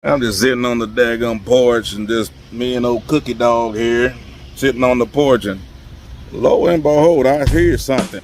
I'm just sitting on the daggum porch and just me and old Cookie Dog here, sitting on the porch, and lo and behold, I hear something.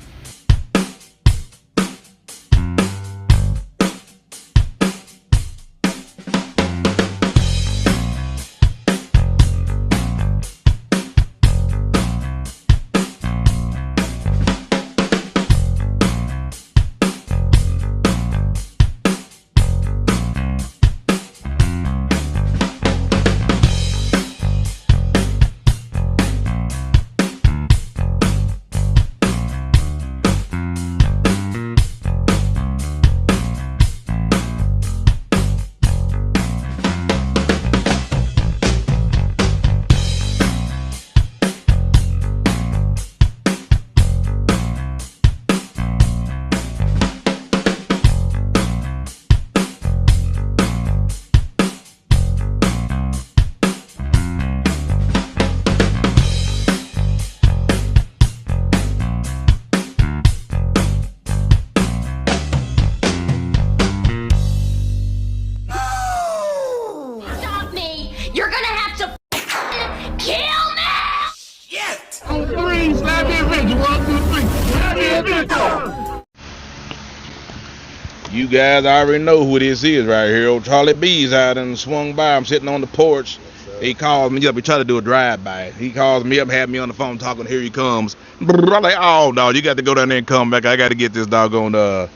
You guys already know who this is right here. Old Charlie B's out and swung by. I'm sitting on the porch. He calls me up. He tried to do a drive-by. He calls me up, had me on the phone talking. Here he comes. I'm like, oh, no, you got to go down there and come back. I got to get this doggone the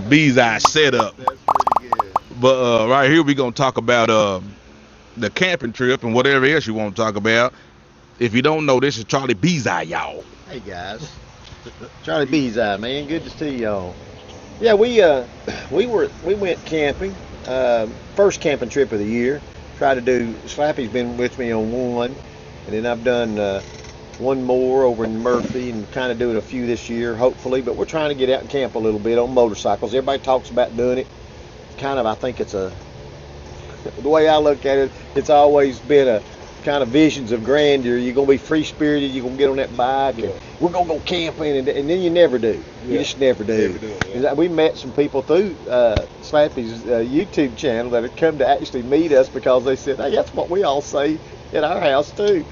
B's eye set up. That's pretty good. But right here, we're going to talk about the camping trip and whatever else you want to talk about. If you don't know, this is Charlie B's eye, y'all. Hey, guys. Charlie B's eye, man. Good to see y'all. Yeah, we went camping. First camping trip of the year. Tried to do. Slappy's been with me on one, and then I've done one more over in Murphy, and kind of doing a few this year, hopefully. But we're trying to get out and camp a little bit on motorcycles. Everybody talks about doing it. Kind of, I think it's the way I look at it. It's always been a kind of visions of grandeur. You're gonna be free spirited. You're gonna get on that bike, and we're gonna go camping, and then you never do. You just never do. We met some people through Slappy's YouTube channel that had come to actually meet us because they said, "Hey, that's what we all say at our house too."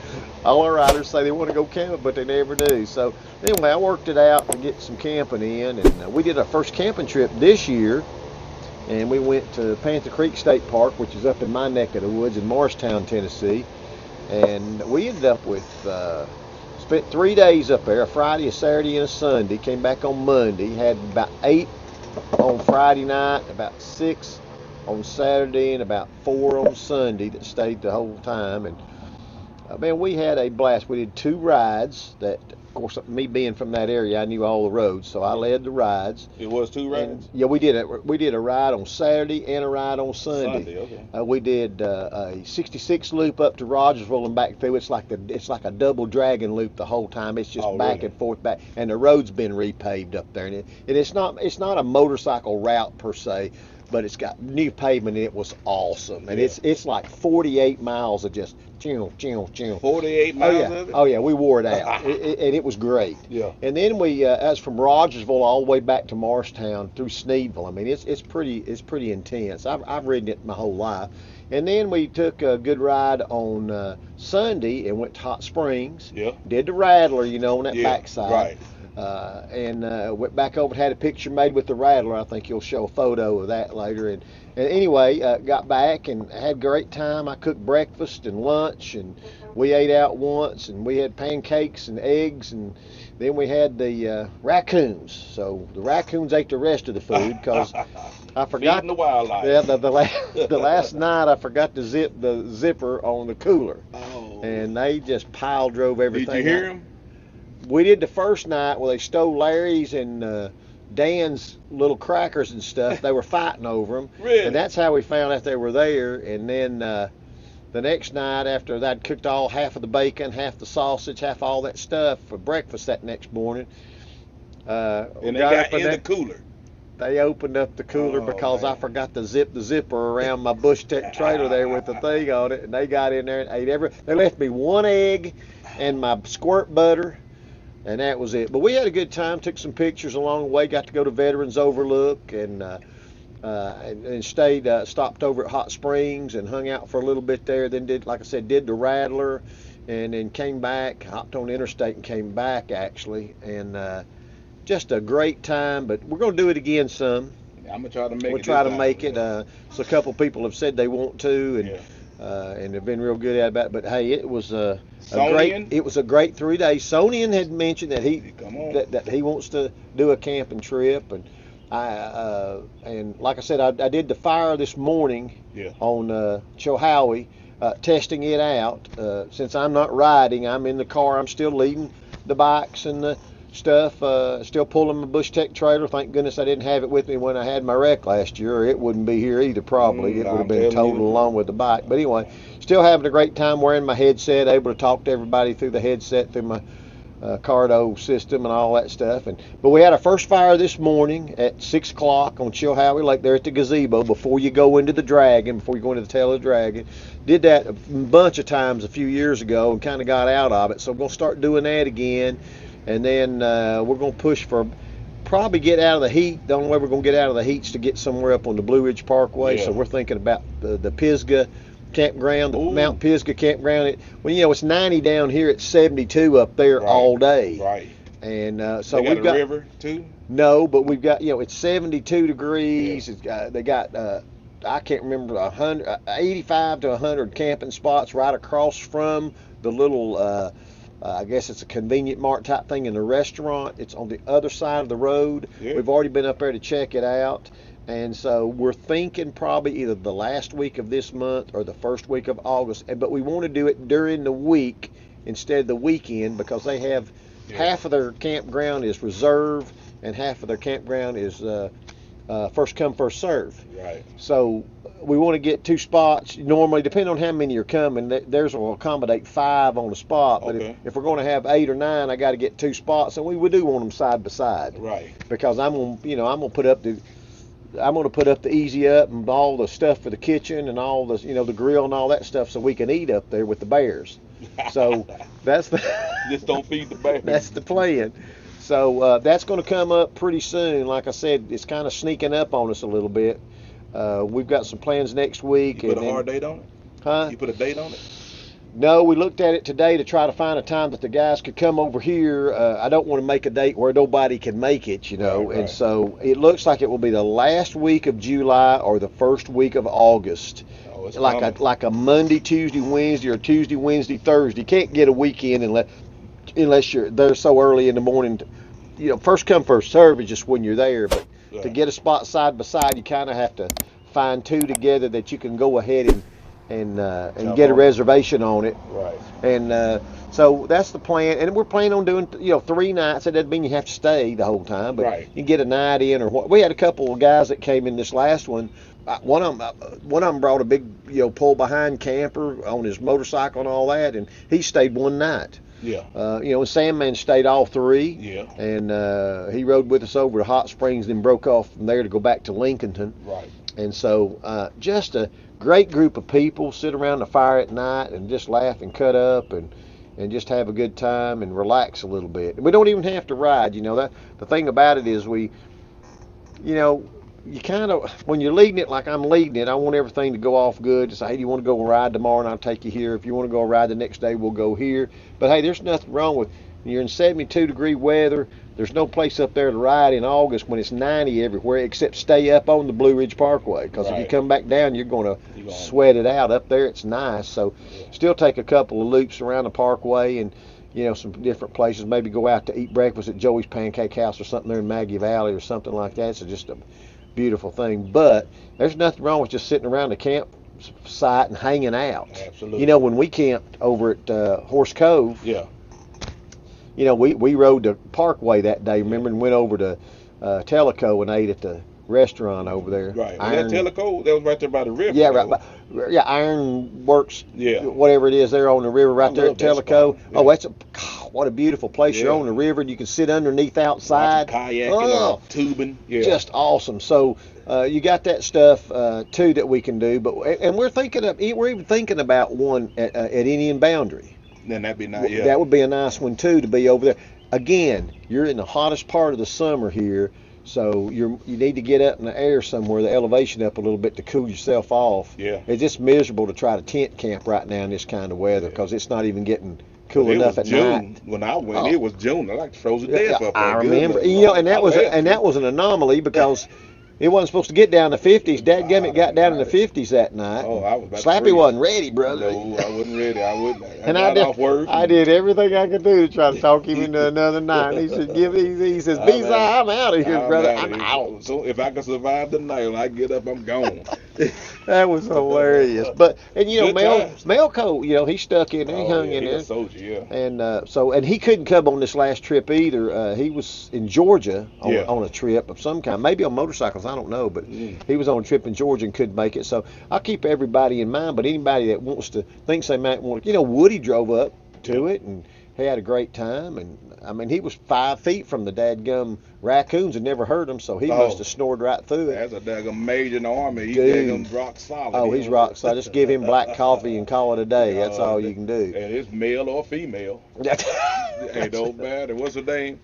All our riders say they want to go camping, but they never do. So anyway, I worked it out to get some camping in, and we did our first camping trip this year. And we went to Panther Creek State Park, which is up in my neck of the woods in Morristown, Tennessee. And we ended up with, spent 3 days up there, a Friday, a Saturday, and a Sunday. Came back on Monday. Had about 8 on Friday night, about 6 on Saturday, and about 4 on Sunday that stayed the whole time. And, man, we had a blast. We did 2 rides that, of course, me being from that area, I knew all the roads, so I led the rides. It was 2 rides? And, yeah, we did a ride on Saturday and a ride on Sunday. Okay. We did a 66 loop up to Rogersville and back through. It's like a double dragon loop the whole time. It's just back and forth back, and the road's been repaved up there. And it's not a motorcycle route per se, but it's got new pavement, and it was awesome. And it's like 48 miles of just 48 miles of it? Oh yeah, we wore it out, and it was great. Yeah. And then we, as from Rogersville all the way back to Morristown through Sneedville. I mean, it's pretty intense. I've ridden it my whole life. And then we took a good ride on Sunday and went to Hot Springs. Yeah. Did the Rattler, on that backside. Right. And went back over and had a picture made with the Rattler. I think you'll show a photo of that later. And anyway, got back and had a great time. I cooked breakfast and lunch, and we ate out once, and we had pancakes and eggs, and then we had the raccoons. So the raccoons ate the rest of the food because I forgot. Feeding the wildlife. Yeah, the last night I forgot to zip the zipper on the cooler. Oh. And they just pile drove everything. Did you hear them? We did the first night where they stole Larry's and Dan's little crackers and stuff. They were fighting over them. Really? And that's how we found out they were there. And then the next night, after they'd cooked half of the bacon, half the sausage, half all that stuff for breakfast that next morning. And they got in the cooler. They opened up the cooler because I forgot to zip the zipper around my Bush Tech trailer there with the thing on it. And they got in there and ate they left me 1 egg and my squirt butter. And that was it. But we had a good time, took some pictures along the way, got to go to Veterans Overlook, and and stopped over at Hot Springs and hung out for a little bit there. Then like I said, did the Rattler, and then came back, hopped on the interstate and came back actually, and just a great time. But we're going to do it again some. I'm gonna try to make it. We'll try to make it. So a couple people have said they want to, and they've been real good at it. But hey, it was a great 3 days. Sonian had mentioned that he wants to do a camping trip, and and like I said, I did the fire this morning on Chohowie, testing it out. Since I'm not riding, I'm in the car. I'm still leading the bikes and the stuff, still pulling my Bush Tech trailer. Thank goodness I didn't have it with me when I had my wreck last year, or it wouldn't be here either probably. It would have been totaled along with the bike. But anyway, still having a great time wearing my headset, able to talk to everybody through the headset, through my CARDO system and all that stuff. But we had our first fire this morning at 6 o'clock on Chilhowie Lake there at the gazebo before you go into the Dragon, before you go into the tail of the Dragon. Did that a bunch of times a few years ago and kind of got out of it. So we're going to start doing that again. And then we're going to push for probably get out of the heat. The only way we're going to get out of the heat is to get somewhere up on the Blue Ridge Parkway. So we're thinking about the Pisgah campground, the Mount Pisgah campground. It's 90 down here. It's 72 up there all day. Right. And so we've got a river too. No, but we've got it's 72 degrees. They got I can't remember 85 to 100 camping spots right across from the little. I guess it's a convenient mart type thing in the restaurant. It's on the other side of the road. We've already been up there to check it out. And so we're thinking probably either the last week of this month or the first week of August. But we want to do it during the week instead of the weekend, because they have half of their campground is reserve and half of their campground is first come, first serve. Right. So we want to get 2 spots. Normally, depending on how many are coming, theirs will accommodate 5 on a spot. But if we're going to have 8 or 9, I got to get 2 spots, and we do want them side by side. Right. Because I'm going to put up the easy up and all the stuff for the kitchen and all the the grill and all that stuff, so we can eat up there with the bears. So that's the just don't feed the bears. That's the plan. So that's going to come up pretty soon. Like I said, it's kind of sneaking up on us a little bit. We've got some plans next week. You put a hard date on it? Huh? You put a date on it? No, we looked at it today to try to find a time that the guys could come over here. I don't want to make a date where nobody can make it, Right. And so it looks like it will be the last week of July or the first week of August. Oh, it's like a Monday, Tuesday, Wednesday, or Tuesday, Wednesday, Thursday. You can't get a weekend unless you're there so early in the morning. First come, first serve is just when you're there. But to get a spot side by side, you kind of have to find 2 together that you can go ahead and get a reservation on it. Right. And so that's the plan. And we're planning on doing 3 nights. That doesn't mean you have to stay the whole time, but you can get a night in or what. We had a couple of guys that came in this last one. One of them brought a big pull behind camper on his motorcycle and all that, and he stayed 1 night. Yeah. Sandman stayed all 3. Yeah. And he rode with us over to Hot Springs, then broke off from there to go back to Lincolnton. Right. And so just a great group of people, sit around the fire at night and just laugh and cut up and just have a good time and relax a little bit. And we don't even have to ride. The thing about it is you kind of, when you're leading it like I'm leading it, I want everything to go off good. To say, hey, do you want to go ride tomorrow, and I'll take you here. If you want to go ride the next day, we'll go here. But hey, there's nothing wrong with, you're in 72-degree weather. There's no place up there to ride in August when it's 90 everywhere, except stay up on the Blue Ridge Parkway. Because if you come back down, you're going to sweat it out. Up there, it's nice. So still take a couple of loops around the parkway and some different places. Maybe go out to eat breakfast at Joey's Pancake House or something there in Maggie Valley or something like that. So just a beautiful thing. But there's nothing wrong with just sitting around the campsite and hanging out. Absolutely. When we camped over at Horse Cove, we rode the parkway that day, remember, and went over to Tellico and ate at the restaurant over there. Right. That Tellico, that was right there by the river. Yeah, right. Iron Works, yeah, whatever it is there on the river right there at Tellico. Yeah. Oh, what a beautiful place. You're on the river and you can sit underneath outside. Kayaking or tubing. Yeah. Just awesome. So you got that stuff too that we can do. And we're even thinking about one at Indian Boundary. Then that'd be nice. Yeah. That would be a nice one too, to be over there. Again, you're in the hottest part of the summer here, So you need to get up in the air somewhere, the elevation up a little bit to cool yourself off. Yeah. It's just miserable to try to tent camp right now in this kind of weather because it's not even getting cool It enough was at June. night. When I went, Oh. it was June. I like froze to death up there. I Good remember, Lord. you know, and I laughed. that was an anomaly because it wasn't supposed to get down to 50s. Dadgummit got down in the 50s that night. Oh, I was about to Slappy freeze. wasn't ready, brother. No, I wasn't ready. I wouldn't. And got off work. I did everything I could do to try to talk him into another night. He said, he says, B-Side, I'm out of here, brother. I'm out. So if I can survive the night, when I get up, I'm gone. That was hilarious. But, and you know, Good times. Melco, you know, he stuck in there, he hung in He there. a soldier, yeah. And and he couldn't come on this last trip either. He was in Georgia on a trip of some kind, maybe on motorcycles, I don't know, but he was on a trip in Georgia and couldn't make it. So I'll keep everybody in mind, but anybody that wants to, thinks they might want, you know, Woody drove up to it and he had a great time. And I mean, he was 5 feet from the dadgum raccoons and never heard them, so he must have snored right through it. That's a daggum major in the army. He's Dude. daggum rock solid. Oh, he's rock solid. Just give him black coffee and call it a day. That's all you can do. And it's male or female. It don't matter. What's her name?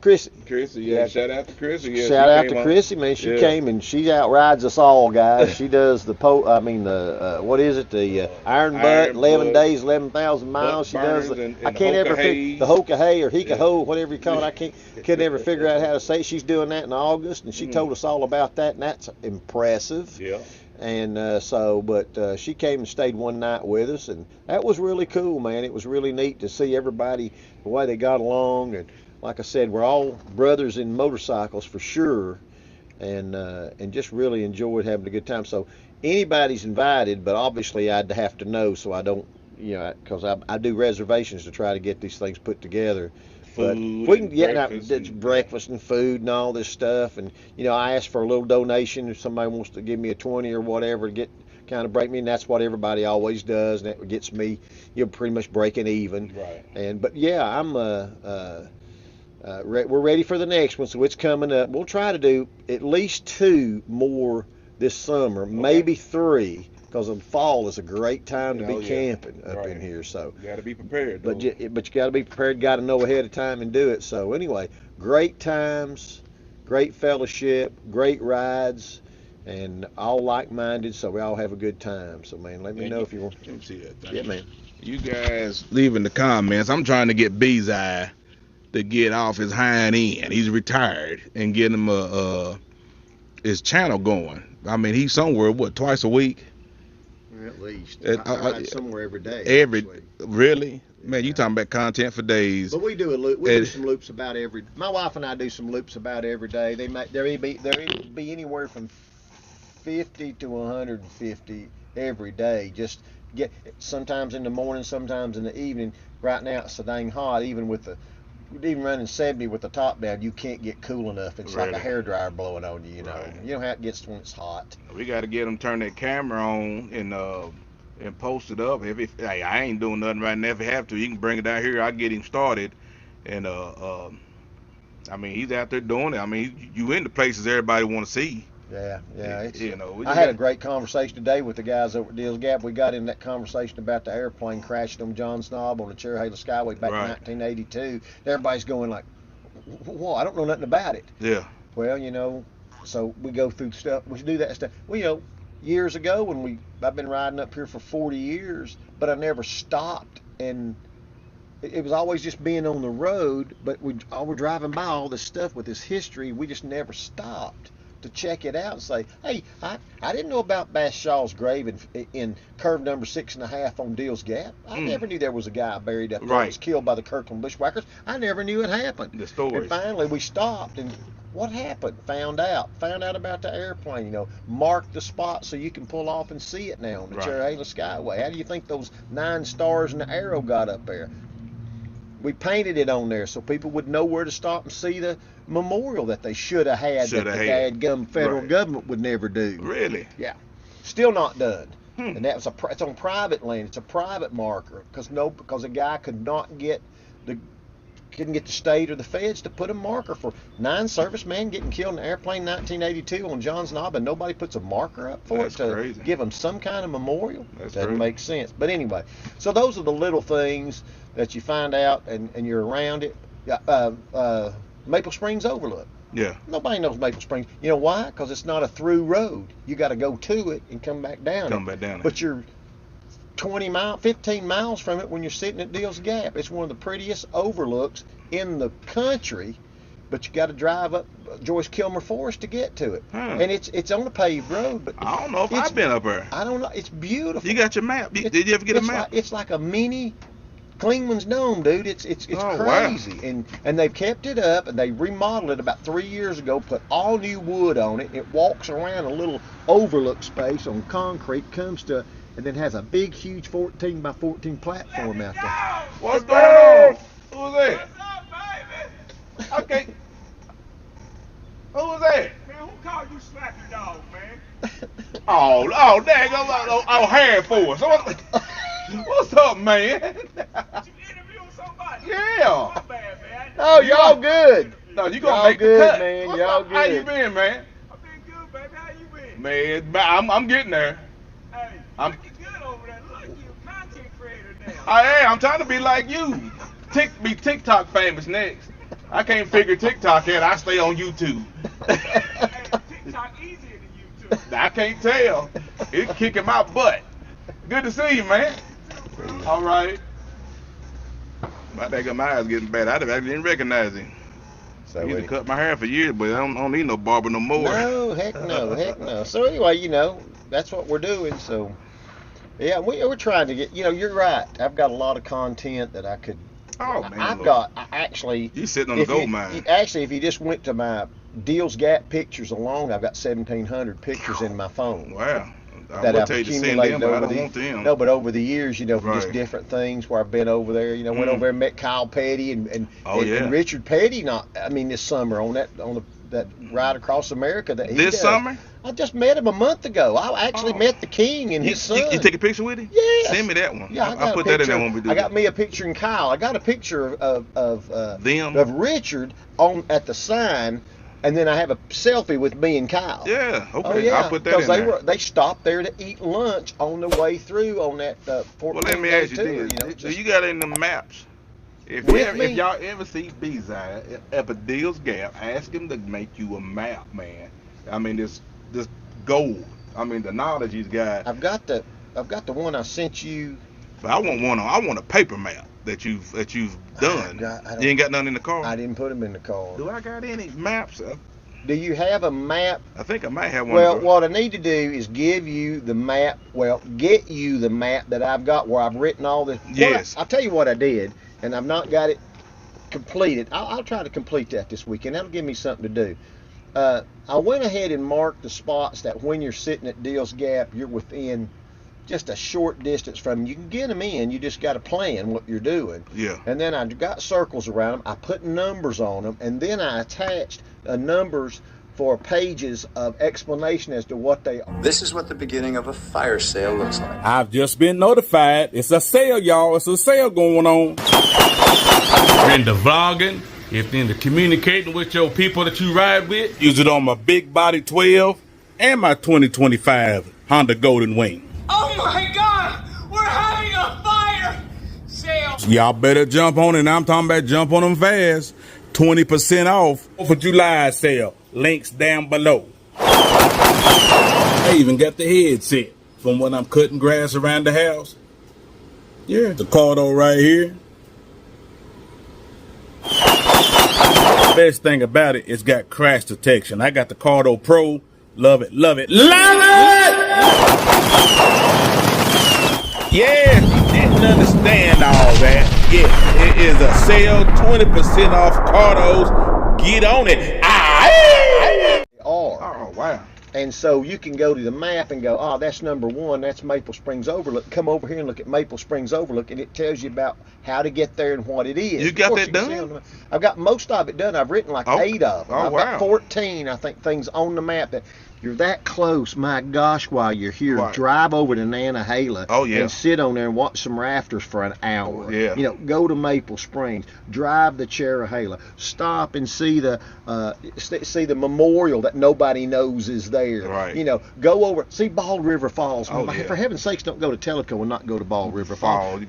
Chrissy. Chrissy, yeah. Shout out to Chrissy. Yeah, Shout out to Chrissy, man. She came and she outrides us all, guys. She does the what is it? The Iron Butt, 11 days, 11,000 miles. She does. I can't ever figure the Hoka-Hay or Hika-Ho, whatever you call it. Could never figure out how to say it. She's doing that in August, and she told us all about that, and that's impressive. Yeah. And she came and stayed one night with us, and that was really cool, man. It was really neat to see everybody, the way they got along. And like I said, we're all brothers in motorcycles for sure, and just really enjoyed having a good time. So anybody's invited, but obviously I'd have to know, so I don't, you know, because I do reservations to try to get these things put together. But we can get breakfast and food and all this stuff, and you know, I ask for a little donation if somebody wants to give me a 20 or whatever to get kind of break me, and that's what everybody always does, and that gets me, you know, pretty much breaking even. Right. But yeah, I'm we're ready for the next one, so it's coming up. We'll try to do at least 2 more this summer, maybe 3. Because the fall is a great time to be camping up in here. So you got to be prepared. But you got to be prepared. Got to know ahead of time and do it. So anyway, great times, great fellowship, great rides, and all like-minded. So we all have a good time. So man, let me know if you want. Let me see that thing. Yeah, man. You guys leave in the comments. I'm trying to get Breezy to get off his hind end. He's retired, and get him his channel going. I mean, he's somewhere twice a week. At least. I ride somewhere every day. Really? Man, you talking about content for days. But we do a loop. We do some loops about every. My wife and I do some loops about every day. There be anywhere from 50 to 150 every day. Just get sometimes in the morning, sometimes in the evening. Right now it's so dang hot. Even running 70 with the top down, you can't get cool enough. It's like a hairdryer blowing on you, you know. Right. You know how it gets when it's hot. We got to get them turn that camera on and post it up. Hey, I ain't doing nothing right now. If you have to, you can bring it down here. I'll get him started. And I mean, he's out there doing it. I mean, you in the places everybody want to see. Yeah. You know, I had a great conversation today with the guys over at Deals Gap. We got in that conversation about the airplane crashing on John's Knob on the Cherry Skyway back in 1982. Everybody's going like, "Whoa, I don't know nothing about it." Yeah. Well, you know, so we go through stuff. We do that stuff. Well, you know, years ago I've been riding up here for 40 years, but I never stopped, and it was always just being on the road. But we're driving by all this stuff with this history. We just never stopped to check it out and say, hey, I didn't know about Bass Shaw's grave in curve number 6.5 on Deals Gap. I never knew there was a guy buried up there that was killed by the Kirkland bushwhackers. I never knew it happened. The story. And finally we stopped, and what happened? Found out about the airplane. You know, marked the spot so you can pull off and see it now on the Cherry Skyway. How do you think those 9 stars and the arrow got up there? We painted it on there so people would know where to stop and see the memorial that they should have had that the dadgum federal government would never do. Really? Yeah. Still not done. And that was it's on private land. It's a private marker because a guy couldn't get the state or the feds to put a marker for 9 servicemen getting killed in an airplane in 1982 on John's Knob, and nobody puts a marker up for it to give them some kind of memorial. Doesn't make sense. But anyway, so those are the little things that you find out and you're around it. Maple Springs Overlook. Yeah. Nobody knows Maple Springs. You know why? Because it's not a through road. You got to go to it and come back down. But you're 15 miles from it when you're sitting at Deals Gap. It's one of the prettiest overlooks in the country, but you got to drive up Joyce Kilmer Forest to get to it. And it's on a paved road. But I don't know if I've been up there. I don't know. It's beautiful. You got your map? Did you ever get a map? It's like a mini Klingman's Dome, dude. It's crazy. Wow. And they've kept it up, and they remodeled it about 3 years ago, put all new wood on it. It walks around a little overlook space on concrete, comes to, and then has a big, huge 14 by 14 platform out there. What's going on? Who's that? What's up, baby? Okay. Who's that? Man, who called you Slappy Dog, man? Dang, oh, Harry Force. What's up, man? You interviewing somebody? Yeah. My bad, man. Oh, y'all good. No, you gonna make good, the cut. man. What's Y'all up? good. How you been, man? I've been good, baby. How you been? Man, I'm getting there. Hey, I'm looking good over there. Look, you a content creator now. I am. I'm trying to be like you. Be TikTok famous next. I can't figure TikTok out. I stay on YouTube. Hey, TikTok easier than YouTube. I can't tell. It's kicking my butt. Good to see you, man. All right. My dang eyes getting bad. I didn't recognize him. I used to cut my hair for years, but I don't need no barber no more. No, heck no. So anyway, that's what we're doing. So yeah, we're trying to get. You're right. I've got a lot of content that I could. Oh man, You sitting on the gold mine. Actually, if you just went to my Deals Gap pictures alone, I've got 1,700 pictures in my phone. Wow. That I've accumulated over them. No, but over the years, for just different things where I've been over there. Went over there and met Kyle Petty and Richard Petty. This summer on that ride across America that he this does. summer. I just met him a month ago. I actually met the king and his son. You take a picture with him? Yes. Send me that one. Yeah, I'll put that in there when we do. I got me a picture in Kyle. I got a picture of Richard at the sign. And then I have a selfie with me and Kyle. Yeah, okay. Oh, yeah. I'll put that in there. They stopped there to eat lunch on the way through on that 14 Well, let me ask you tour, this. You got in the maps. If y'all ever see Breezy at a Deals Gap, ask him to make you a map, man. This gold. The knowledge he's got. I've got the one I sent you. But I want a paper map that you've done. You ain't got nothing in the car? I didn't put them in the car. Do I got any maps? Do you have a map? I think I might have one. Well, what I need to do is give you the map. Well, get you the map that I've got where I've written all this. Yes. I'll tell you what I did, and I've not got it completed. I'll try to complete that this weekend. That'll give me something to do. I went ahead and marked the spots that when you're sitting at Deals Gap, you're within just a short distance from. You can get them in. You just got to plan what you're doing. Yeah. And then I got circles around them. I put numbers on them, and then I attached numbers for pages of explanation as to what they are. This is what the beginning of a fire sale looks like. I've just been notified. It's a sale, y'all. It's a sale going on. If into vlogging, if into communicating with your people that you ride with, use it on my big body 12 and my 2025 Honda Golden Wing. Oh my God! We're having a fire sale! Y'all better jump on it. I'm talking about jump on them fast. 20% off for July sale. Links down below. I even got the headset from when I'm cutting grass around the house. Yeah, the CARDO right here. The best thing about it, it's got crash detection. I got the CARDO Pro. Love it, love it, love it! Yeah, you didn't understand all that. Yeah, it is a sale, 20% off CARDOs. Get on it. Oh, wow. And so you can go to the map and go, oh, that's number one. That's Maple Springs Overlook. Come over here and look at Maple Springs Overlook, and it tells you about how to get there and what it is. You got that done? I've got most of it done. I've written like 8 of them. I've got 14, I think, things on the map that you're that close. My gosh, while you're here, drive over to Nantahala and sit on there and watch some rafters for an hour. Oh, yeah. Go to Maple Springs, drive to Cherahela, stop and see the memorial that nobody knows is there. Right. Go over, see Bald River Falls. For heaven's sakes, don't go to Tellico and not go to Bald River Falls.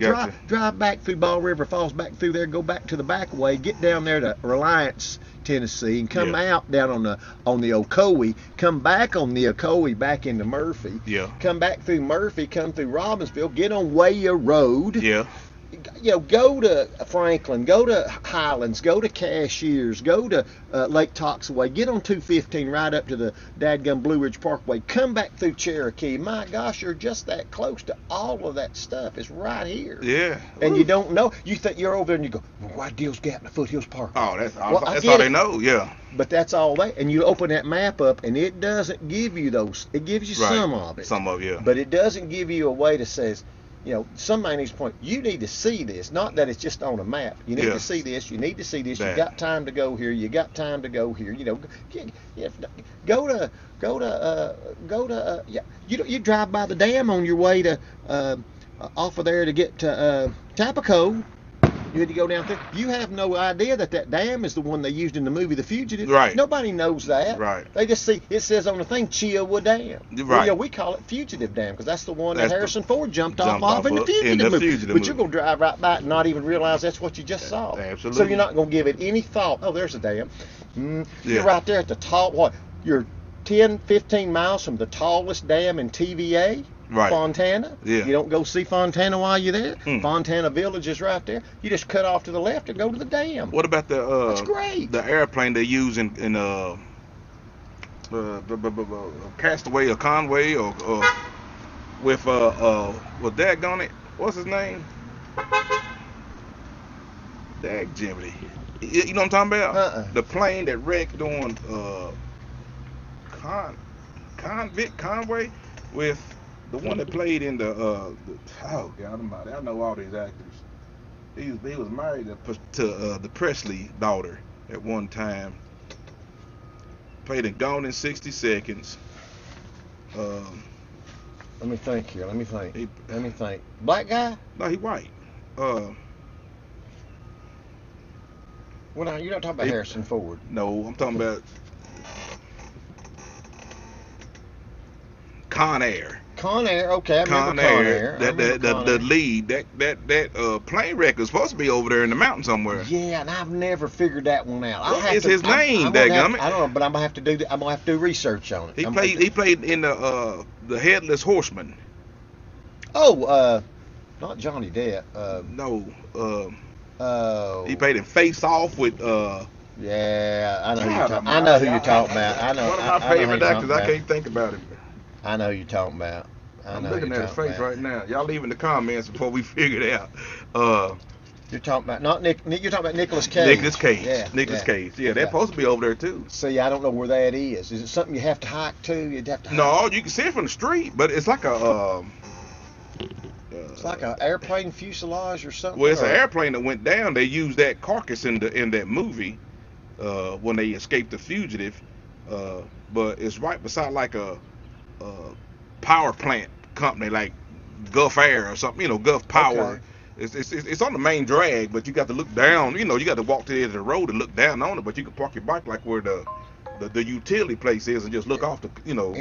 Drive back through Bald River Falls, back through there, go back to the back way, get down there to Reliance Tennessee, and come Yeah. out down on the Ocoee, come back on the Ocoee back into Murphy, Yeah. come back through Murphy, come through Robbinsville, get on Waya Road, Yeah. go to Franklin, go to Highlands, go to Cashiers, go to Lake Toxaway, get on 215 right up to the dadgum Blue Ridge Parkway, come back through Cherokee. My gosh, you're just that close to all of that stuff. It's right here. Yeah. And you don't know. You think you're over there and you go, well, why Deals Gap and the Foothills Park? Oh, that's all. Well, I that's get all they it. know. Yeah. But that's all they. And you open that map up, and it doesn't give you those. It gives you Right. some of it. Some of yeah. But it doesn't give you a way to says, somebody needs to point. You need to see this. Not that it's just on a map. You need Yeah. to see this. You need to see this. You That. got time to go here. You got time to go here. You drive by the dam on your way to off of there to get to Tapaco. You had to go down there. You have no idea that dam is the one they used in the movie The Fugitive. Right. Nobody knows that. Right. They just see it says on the thing Chiowa Dam. Right. We call it Fugitive Dam because that's the one That's that the- Harrison Ford jumped jumped off off in the of Fugitive in the movie. Fugitive But you're movie. going to drive right by it and not even realize that's what you just saw. Absolutely. So you're not going to give it any thought. Oh, there's a dam. You're Yeah. right there at the tall, you're 10, 15 miles from the tallest dam in TVA. Right. Fontana. Yeah. You don't go see Fontana while you're there. Mm. Fontana Village is right there. You just cut off to the left and go to the dam. What about the That's great. the airplane they use in Castaway or Conway or with daggone it, what's his name? Dag Jimmy. You know what I'm talking about? The plane that wrecked on Conway with the one that played in the oh God almighty, I know all these actors. He was married to the Presley daughter at one time. Played in Gone in 60 Seconds. Let me think here. Let me think. He- Black guy? No, he white. Well, no, you're not talking about He- Harrison Ford. No, I'm talking about Con Air. Con Air. Okay, I remember Con Con Air. Air. I remember Con The Air. lead. That plane wreck is supposed to be over there in the mountain somewhere. Yeah, and I've never figured that one out. What is his name, dadgummit? I don't know, but I'm gonna have to do. I'm gonna have to do research on it. He played in the Headless Horseman. Oh, not Johnny Depp. No. Oh. He played in Face Off with Yeah, I know who you're God talking. I know who you're talking about. I know. One of I my know who favorite you're actors. talking I can't think about it. about. I know who you're talking about. I'm looking at his face right now. Y'all leave in the comments before we figure it out. You're talking about not Nick. You're talking about Nicolas Cage. Nicolas Cage. Yeah. Nicolas yeah. Cage. Yeah, they're supposed to be over there too. See, I don't know where that is. Is it something you have to hike to? You'd have to. Hike. No, you can see it from the street, but it's like a. It's like an airplane fuselage or something. Well, it's or- an airplane that went down. They used that carcass in that movie when they escaped the fugitive. But it's right beside like a power plant company like Gulf Air or something. Gulf Power. Okay. It's on the main drag, but you got to look down. You got to walk to the edge of the road and look down on it. But you can park your bike like where the utility place is and just look off the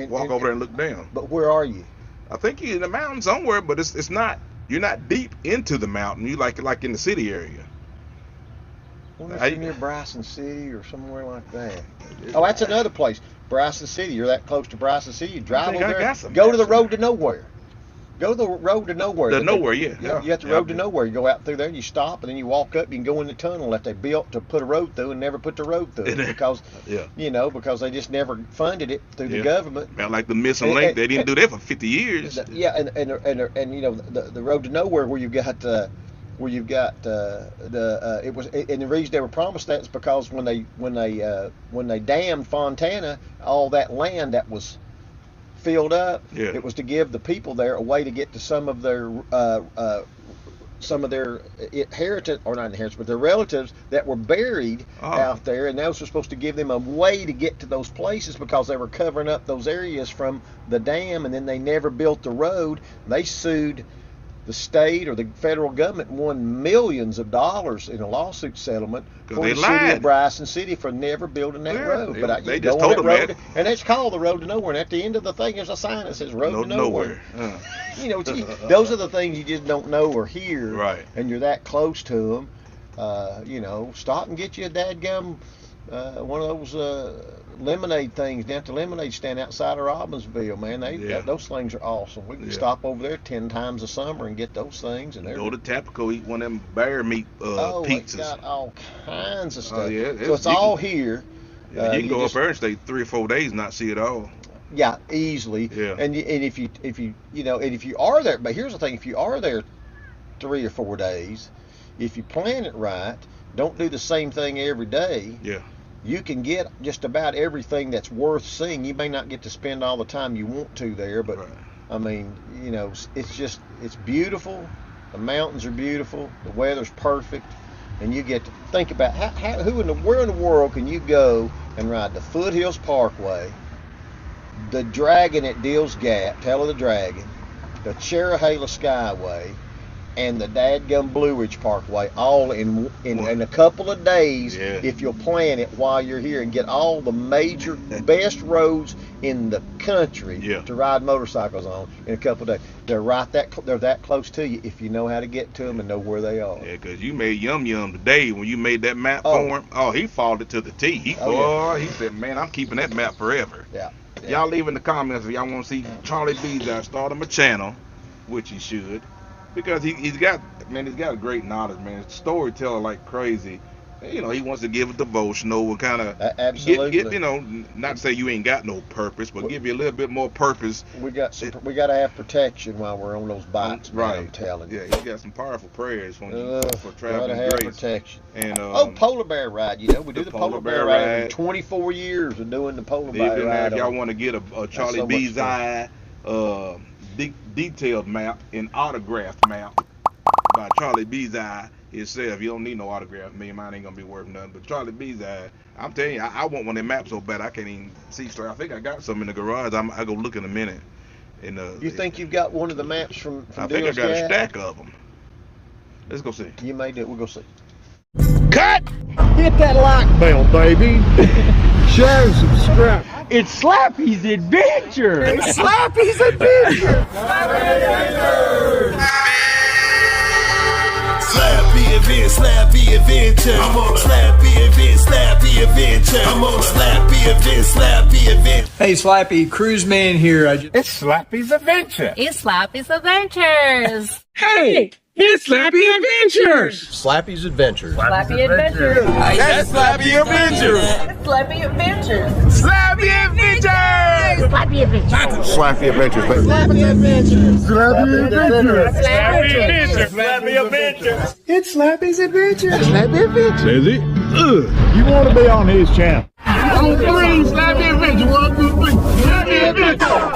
walk over there and look down. But where are you? I think you're in the mountain somewhere, but it's not. You're not deep into the mountain. You like in the city area. Well, it's near Bryson City or somewhere like that. Oh, that's another place. Bryson City. You're that close to Bryson City. You drive think over I there. got some Go to the maps road to nowhere. Go to the road to nowhere. The nowhere, yeah. You have the road to nowhere. You go out through there, and you stop, and then you walk up. You can go in the tunnel that they built to put a road through, and never put the road through because because they just never funded it through the government. About like the missing link, they didn't do that for 50 years. Yeah, and the road to nowhere where you've got the reason they were promised that is because when they dammed Fontana, all that land that was filled up, it was to give the people there a way to get to some of their inheritance, or not inheritance, but their relatives that were buried out there, and those were supposed to give them a way to get to those places because they were covering up those areas from the dam, and then they never built the road. They sued the state or the federal government, won millions of dollars in a lawsuit settlement for the city of Bryson City for never building that road. But they just told them that. And it's called the road to nowhere. And at the end of the thing, there's a sign that says road to nowhere. Those are the things you just don't know or hear. Right. And you're that close to them. Stop and get you a dadgum one of those lemonade things down at the lemonade stand outside of Robbinsville, man. Those things are awesome. We can stop over there 10 times a summer and get those things. And go to Tapaco, eat one of them bear meat pizzas. Got all kinds of stuff. Oh, yeah, so it's all here. Yeah, you can go up there and stay 3 or 4 days and not see it all. Yeah, easily. Yeah. And if you are there, but here's the thing: if you are there 3 or 4 days, if you plan it right, don't do the same thing every day. Yeah. You can get just about everything that's worth seeing. You may not get to spend all the time you want to there, but I mean, it's beautiful. The mountains are beautiful. The weather's perfect, and you get to think about where in the world can you go and ride the Foothills Parkway, the Dragon at Deals Gap, Tail of the Dragon, the Cherahela Skyway, and the dadgum Blue Ridge Parkway, all in a couple of days, if you'll plan it while you're here and get all the major best roads in the country to ride motorcycles on in a couple of days. They're they're that close to you if you know how to get to them and know where they are. Yeah, because you made Yum Yum today when you made that map for him. Oh, he followed it to the T. He said, man, I'm keeping that map forever. Yeah. Y'all leave in the comments if y'all want to see Charlie B's start him a channel, which he should. Because he's got a great knowledge, man. Storyteller like crazy. He wants to give a devotional and kind of absolutely. Not to say you ain't got no purpose, but give you a little bit more purpose. We got to have protection while we're on those bikes, right? I'm telling you. Yeah, he's got some powerful prayers for traveling have grace. Protection. And polar bear ride. We do the polar bear ride. 24 years of doing the polar bear ride. If y'all want to get a Charlie B's detailed map, an autographed map by Charlie B's himself. You don't need no autograph. Me and mine ain't gonna be worth nothing. But Charlie B's I'm telling you, I want one of them maps so bad I can't even see straight. I think I got some in the garage. I go look in a minute. And you think you've got one of the maps from I think I got a stack of them. Let's go see. You may do it. We'll go see. Cut! Hit that like bell, baby. Share, subscribe. It's Slappy's Adventure. It's Slappy's Adventure. Slappy Event, Slappy Adventure. I'm on Slappy Event, Slappy Adventure. I'm on Slappy Event, Slappy Event. Hey Slappy, Cruiseman here. It's Slappy's Adventure. It's Slappy's Adventures. Hey, it's Slappy Adventures. Slappy's Adventures. Slappy Adventures. That's Slappy Adventures. Slappy Adventures. Slappy Adventures. Slappy Adventures. Slappy Adventures, baby. Slappy Adventures. Slappy Adventures. Slappy Adventures. Slappy Adventures. It's Slappy's Adventures. Slappy Adventures. Is it? You want to be on his channel. On three, Slappy Adventures. 1, 2, 3. Slappy Adventures.